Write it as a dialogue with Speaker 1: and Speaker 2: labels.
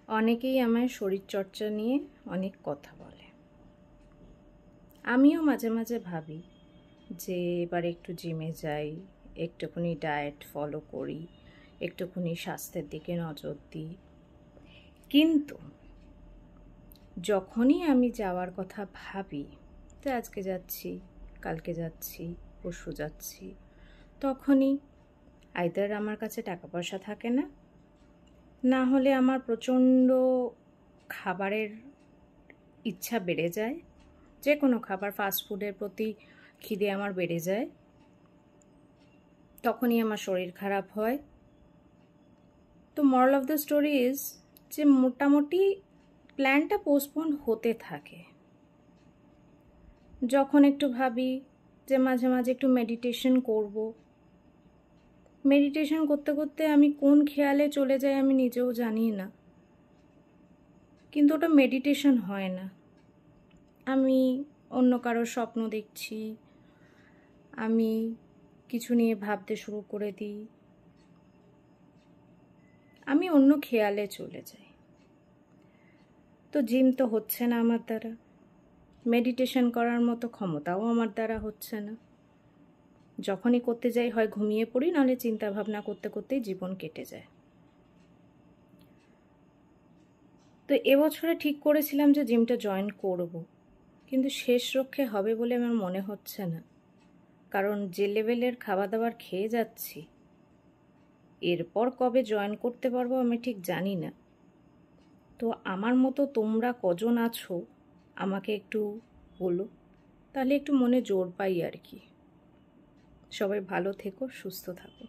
Speaker 1: অনেকেই আমায় শরীরচর্চা নিয়ে অনেক কথা বলে। আমিও মাঝে মাঝে ভাবি যে এবার একটু জিমে যাই, একটুখানি ডায়েট ফলো করি, একটুখানি স্বাস্থ্যের দিকে নজর দিই। কিন্তু যখনই আমি যাওয়ার কথা ভাবি, তো আজকে যাচ্ছি, কালকে যাচ্ছি, পরশু যাচ্ছি, তখনই আইদার আমার কাছে টাকা পয়সা থাকে না, না হলে আমার প্রচণ্ড খাবারের ইচ্ছা বেড়ে যায়। যে কোনো খাবার, ফাস্টফুডের প্রতি খিদে আমার বেড়ে যায়, তখনই আমার শরীর খারাপ হয়। তো মরাল অফ দ্য স্টোরি ইজ যে মোটামুটি প্ল্যানটা পোস্টপোন হতে থাকে। যখন একটু ভাবি যে মাঝে মাঝে একটু মেডিটেশন করব, মেডিটেশন করতে করতে আমি কোন খেয়ালে চলে যাই আমি নিজেও জানি না, কিন্তু ওটা মেডিটেশন হয় না। আমি অন্য কারোর স্বপ্ন দেখছি, আমি কিছু নিয়ে ভাবতে শুরু করে দিই, আমি অন্য খেয়ালে চলে যাই। তো জিম তো হচ্ছে না আমার দ্বারা, মেডিটেশন করার মতো ক্ষমতাও আমার দ্বারা হচ্ছে না। যখনই করতে যাই হয় ঘুমিয়ে পড়ি, নাহলে চিন্তা ভাবনা করতে করতেই জীবন কেটে যায়। তো এবছরে ঠিক করেছিলাম যে জিমটা জয়েন করব, কিন্তু শেষ রক্ষে হবে বলে আমার মনে হচ্ছে না। কারণ যে লেভেলের খাওয়া দাওয়ার খেয়ে যাচ্ছি, এরপর কবে জয়েন করতে পারবো আমি ঠিক জানি না। তো আমার মতো তোমরা কজন আছো আমাকে একটু বলো, তাহলে একটু মনে জোর পাই আর কি। সবাই ভালো থেকো, সুস্থ থাকো।